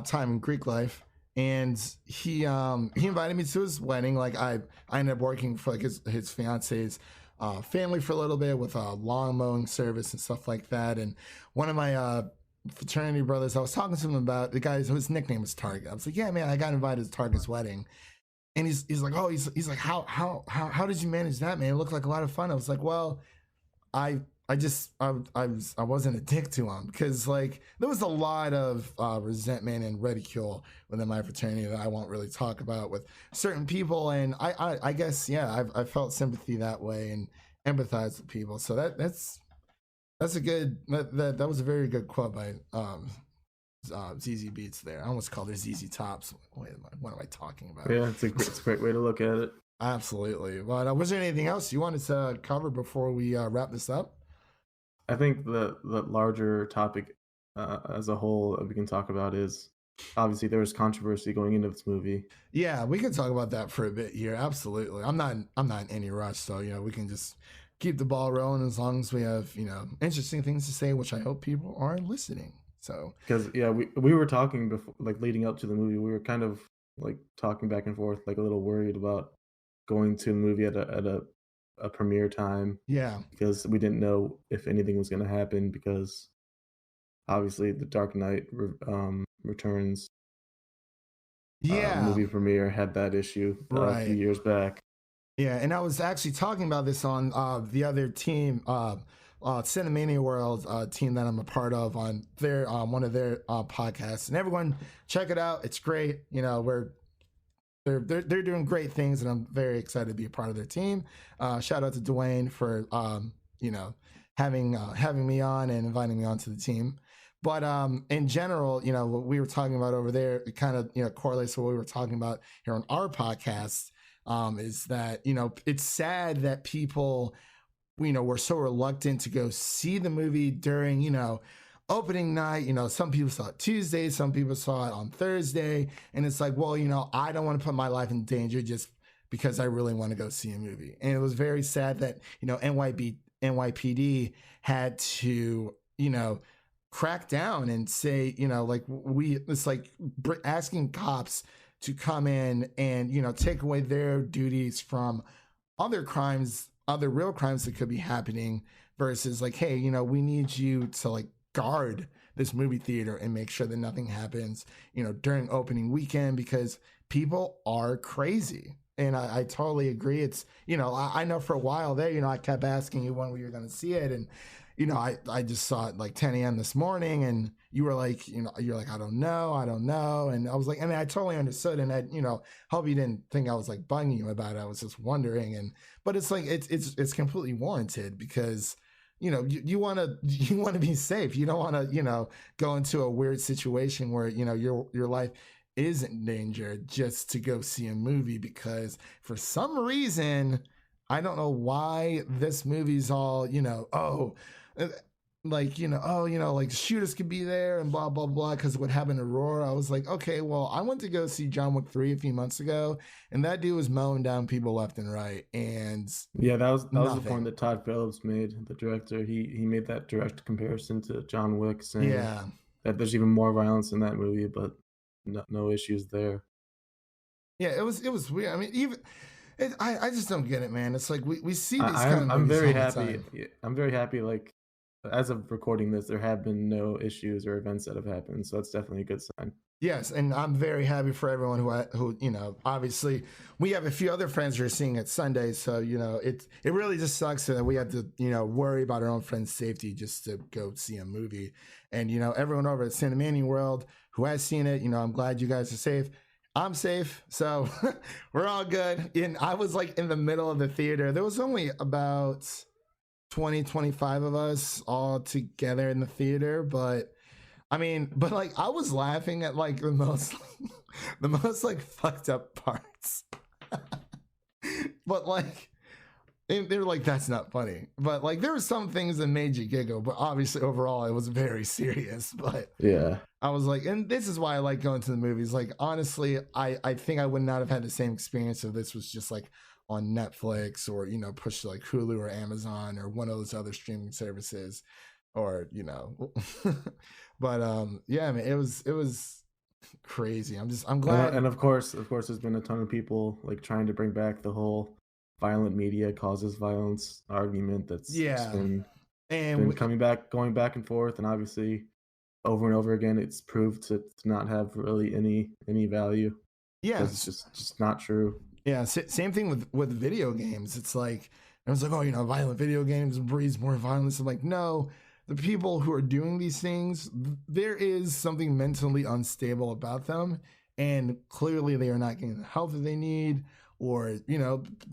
S7: time in Greek life. And he invited me to his wedding. Like, I ended up working for like his fiance's family for a little bit with a lawn mowing service and stuff like that. And one of my fraternity brothers, I was talking to him about the guy whose nickname was Target. I was like, yeah, man, I got invited to Target's wedding. And he's like, oh, he's like, how did you manage that, man? It looked like a lot of fun. I was like, well, I wasn't a dick to him, because like there was a lot of resentment and ridicule within my fraternity that I won't really talk about with certain people. And I guess, yeah, I felt sympathy that way and empathized with people. So that's a good, that was a very good quote by ZZ Beats there. I almost called her ZZ Tops. Wait, what am I talking about?
S8: Yeah, it's a great way to look at it.
S7: Absolutely. But was there anything else you wanted to cover before we wrap this up?
S8: I think the larger topic as a whole that we can talk about is, obviously there was controversy going into this movie.
S7: Yeah, we can talk about that for a bit here. Absolutely. I'm not in any rush, so we can just keep the ball rolling as long as we have interesting things to say, which I hope people are listening. So
S8: because we were talking before, like leading up to the movie, we were kind of like talking back and forth, like a little worried about going to a movie at a premiere time.
S7: Yeah,
S8: because we didn't know if anything was going to happen, because obviously the Dark Knight Returns movie premiere had that issue a few years back.
S7: Yeah, and I was actually talking about this on the other team, Cinemania World team that I'm a part of, on their one of their podcasts. And everyone, check it out. It's great. They're doing great things, and I'm very excited to be a part of their team. Shout out to Dwayne for having me on and inviting me onto the team. But in general, what we were talking about over there, it kind of correlates to what we were talking about here on our podcast. Is that it's sad that people were so reluctant to go see the movie during opening night. Some people saw it Tuesday, some people saw it on Thursday, and it's like, well, I don't want to put my life in danger just because I really want to go see a movie. And it was very sad that NYPD had to crack down and say it's like asking cops to come in and take away their duties from other crimes, other real crimes that could be happening, versus like, hey, we need you to like guard this movie theater and make sure that nothing happens, during opening weekend, because people are crazy. And I totally agree. It's, I know for a while there, I kept asking you when we were going to see it. And, I just saw it like 10 a.m. this morning, and you were like, you're like, I don't know. And I was like, I totally understood. And I, hope you didn't think I was like bugging you about it. I was just wondering. But it's like, it's completely warranted, because, you want to be safe. You don't want to, go into a weird situation where, your life is in danger just to go see a movie, because for some reason, I don't know why this movie's all, like, like shooters could be there and blah, blah, blah, because what happened to Aurora. I was like, okay, well, I went to go see John Wick 3 a few months ago, and that dude was mowing down people left and right. And
S8: yeah, that was the point that Todd Phillips made, the director. He made that direct comparison to John Wick, saying that there's even more violence in that movie, but no issues there.
S7: Yeah, it was weird. I mean, I just don't get it, man. It's like we see these kind of
S8: I'm
S7: movies
S8: very
S7: all
S8: happy.
S7: the time.
S8: I'm very happy. Like, as of recording this, there have been no issues or events that have happened, so that's definitely a good sign.
S7: Yes, and I'm very happy for everyone who obviously we have a few other friends who are seeing it Sunday, so it really just sucks that we have to worry about our own friends' safety just to go see a movie. And everyone over at Cinemania World who has seen it, I'm glad you guys are safe. I'm safe, so we're all good. And I was like in the middle of the theater. There was only about 25 of us all together in the theater, but like I was laughing at like the most like fucked up parts. But like they're like, that's not funny. But like there were some things that made you giggle, but obviously overall it was very serious. But
S8: yeah, I
S7: was like, and this is why I like going to the movies. Like honestly, I think I would not have had the same experience if this was just like on Netflix or push to like Hulu or Amazon or one of those other streaming services, or but yeah, I mean it was crazy. I'm glad.
S8: And of course there's been a ton of people like trying to bring back the whole violent media causes violence argument that's been going back and forth, and obviously over and over again it's proved to not have really any value.
S7: Yeah,
S8: it's just not true.
S7: Yeah, same thing with video games. It's like, I was like, oh, violent video games breeds more violence. I'm like, no, the people who are doing these things, there is something mentally unstable about them, and clearly they are not getting the help that they need, or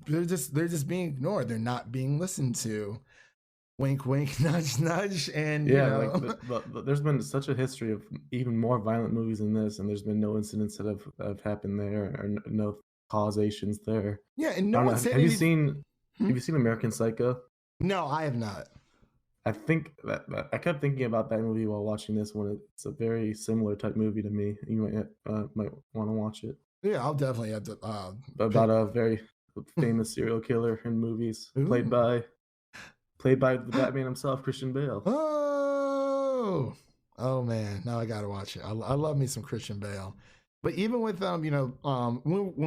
S7: they're just being ignored. They're not being listened to. Wink, wink, nudge, nudge, and
S8: like there's been such a history of even more violent movies than this, and there's been no incidents that have happened there, or no causations there.
S7: Yeah, and no one said.
S8: Have you seen American Psycho?
S7: No, I have not.
S8: I think that I kept thinking about that movie while watching this one. It's a very similar type movie to me. You might want to watch it.
S7: Yeah, I'll definitely have to.
S8: About a very famous serial killer in movies, played by the Batman himself, Christian Bale.
S7: Oh man, now I gotta watch it. I love me some Christian Bale. But even with when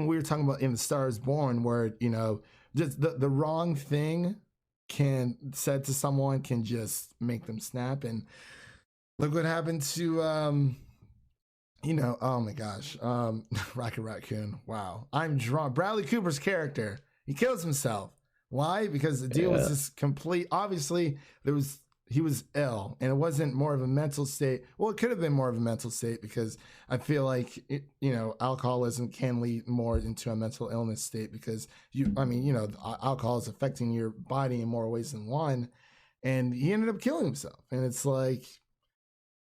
S7: we were talking about In the Stars Born, where just the wrong thing said to someone can just make them snap, and look what happened to oh my gosh, Rocket Raccoon. Wow, I'm drawn. Bradley Cooper's character, he kills himself. Why? Because the dude was just complete. Obviously, he was ill, and it wasn't more of a mental state. Well, it could have been more of a mental state, because I feel like alcoholism can lead more into a mental illness state, because alcohol is affecting your body in more ways than one, and he ended up killing himself. And it's like,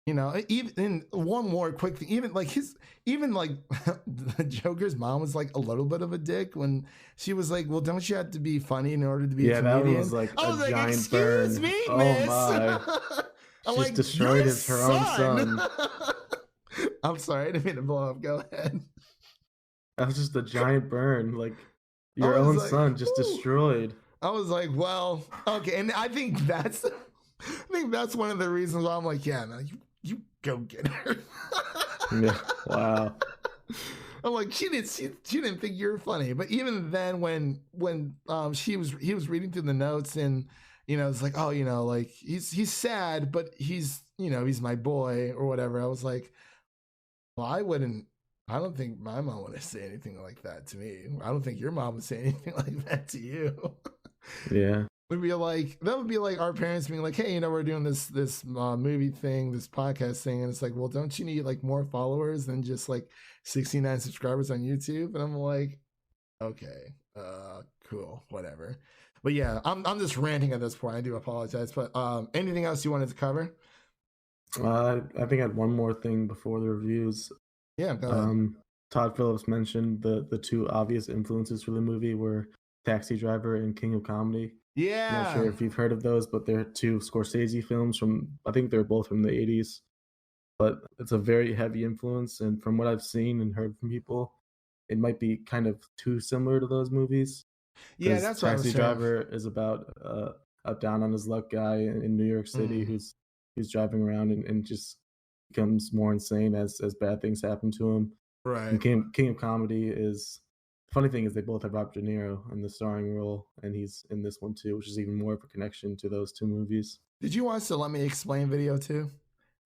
S7: even one more quick thing, even the Joker's mom was like a little bit of a dick when she was like, well, don't you have to be funny in order to be a comedian?
S8: That was like a giant burn.
S7: Excuse me,
S8: oh
S7: miss.
S8: My. She's
S7: like,
S8: destroyed her own son.
S7: I'm sorry, I didn't mean to blow up. Go ahead.
S8: That was just a giant burn. Like, your own son just destroyed.
S7: I was like, well, okay. And I think that's one of the reasons why I'm like, yeah, no, you go get her.
S8: Yeah. Wow.
S7: I'm like, she didn't think you were funny. But even then, when he was reading through the notes, and it's like, oh, like he's sad, but he's he's my boy or whatever. I was like, well, I don't think my mom would say anything like that to me. I don't think your mom would say anything like that to you.
S8: Yeah.
S7: Would be like, that would be like our parents being like, hey, we're doing this movie thing, this podcast thing, and it's like, well, don't you need like more followers than just like 69 subscribers on YouTube? And I'm like, okay, cool, whatever. But yeah, I'm just ranting at this point. I do apologize. But anything else you wanted to cover?
S8: I think I had one more thing before the reviews.
S7: Yeah, go ahead.
S8: Todd Phillips mentioned the two obvious influences for the movie were Taxi Driver and King of Comedy.
S7: Yeah.
S8: I'm not sure if you've heard of those, but they're two Scorsese films I think they're both from the 80s. But it's a very heavy influence, and from what I've seen and heard from people, it might be kind of too similar to those movies.
S7: Yeah, that's what I was
S8: Taxi
S7: saying.
S8: Driver is about a down on his luck guy in New York City who's driving around and just becomes more insane as bad things happen to him.
S7: Right.
S8: And King of Comedy is, the funny thing is they both have Robert De Niro in the starring role, and he's in this one too, which is even more of a connection to those two movies.
S7: Did you watch the Let Me Explain video too?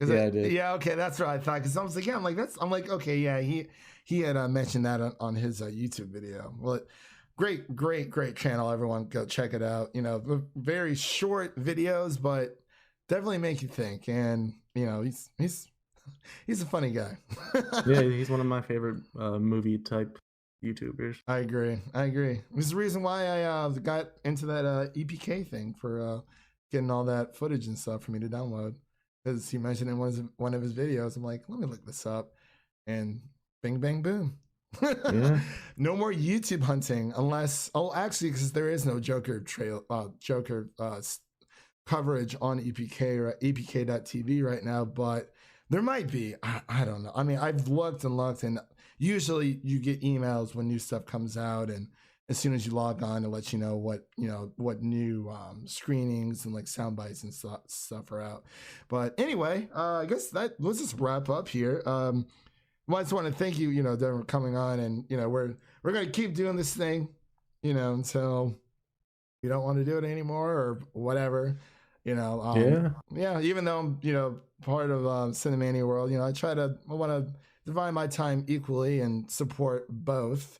S8: Yeah, I did.
S7: Yeah, okay, that's what I thought. Because I was like, yeah, I'm like, okay, yeah, he had mentioned that on his YouTube video. Well, great channel. Everyone go check it out. Very short videos, but definitely make you think. And he's a funny guy.
S8: Yeah, he's one of my favorite movie type YouTubers.
S7: I agree. This is the reason why I got into that EPK thing for getting all that footage and stuff for me to download. Because he mentioned in one of his videos, I'm like, let me look this up, and bing, bang, boom.
S8: Yeah.
S7: No more YouTube hunting unless, actually, because there is no Joker coverage on EPK or EPK.tv right now, but there might be. I don't know. I mean, I've looked, and usually you get emails when new stuff comes out, and as soon as you log on, it lets you know what new screenings and like sound bites and stuff are out. But anyway, I guess let's just wrap up here. Well, I just want to thank you, Devin, for coming on, and we're gonna keep doing this thing, until you don't want to do it anymore or whatever. Yeah. Even though I'm part of Cinemania World, I want to divide my time equally and support both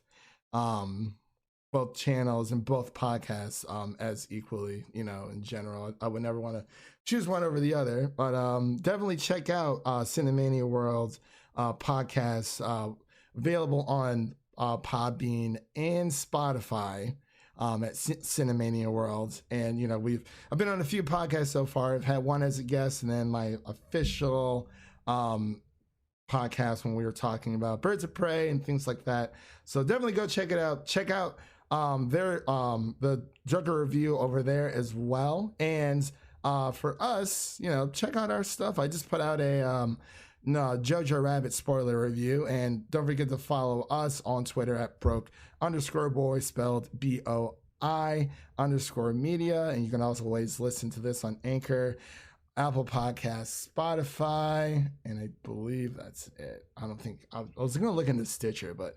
S7: channels and both podcasts as equally, in general. I would never want to choose one over the other, but definitely check out Cinemania World podcast, available on Podbean and Spotify at Cinemania World. And I've been on a few podcasts so far. I've had one as a guest, and then my official podcast when we were talking about Birds of Prey and things like that. So definitely go check it out. Check out their the Joker review over there as well. And for us, check out our stuff. I just put out a Jojo Rabbit spoiler review, and don't forget to follow us on Twitter at broke_boy, spelled BOI_media. And you can also always listen to this on Anchor, Apple Podcasts, Spotify, and I believe that's it. I don't think I was gonna look into Stitcher, but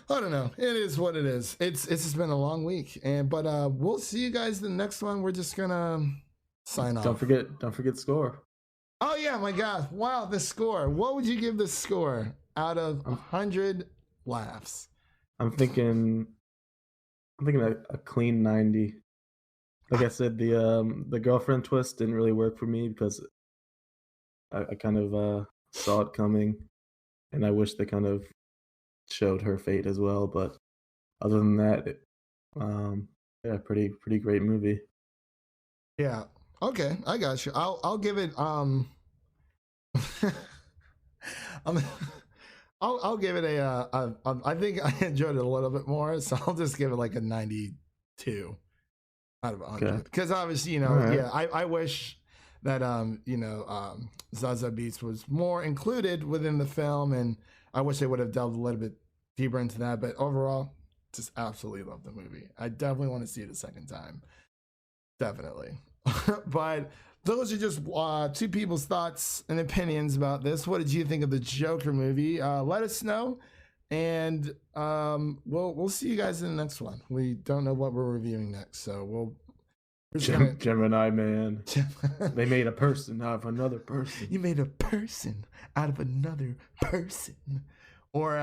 S7: I don't know. It is what it is. It's just been a long week, but we'll see you guys in the next one. We're just gonna sign off.
S8: Don't forget score.
S7: Oh yeah, my God! Wow, the score. What would you give the score out of 100 laughs?
S8: I'm thinking a clean 90. Like I said, the girlfriend twist didn't really work for me because I kind of saw it coming, and I wish they kind of showed her fate as well. But other than that, pretty great movie.
S7: Yeah. Okay, I got you. I'll give it I'll give it I think I enjoyed it a little bit more, so I'll just give it like a 92 out of 100. Because obviously,
S8: right.
S7: Yeah, I wish that Zaza Beetz was more included within the film, and I wish they would have delved a little bit deeper into that. But overall, just absolutely love the movie. I definitely want to see it a second time. Definitely. But those are just two people's thoughts and opinions about this. What did you think of the Joker movie? Let us know, and we'll see you guys in the next one. We don't know what we're reviewing next, so we'll
S8: Gemini Man. They made a person out of another person.
S7: You made a person out of another person. Or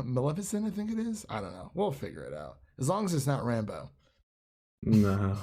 S7: Maleficent, I think it is. I don't know. We'll figure it out. As long as it's not Rambo.
S8: No.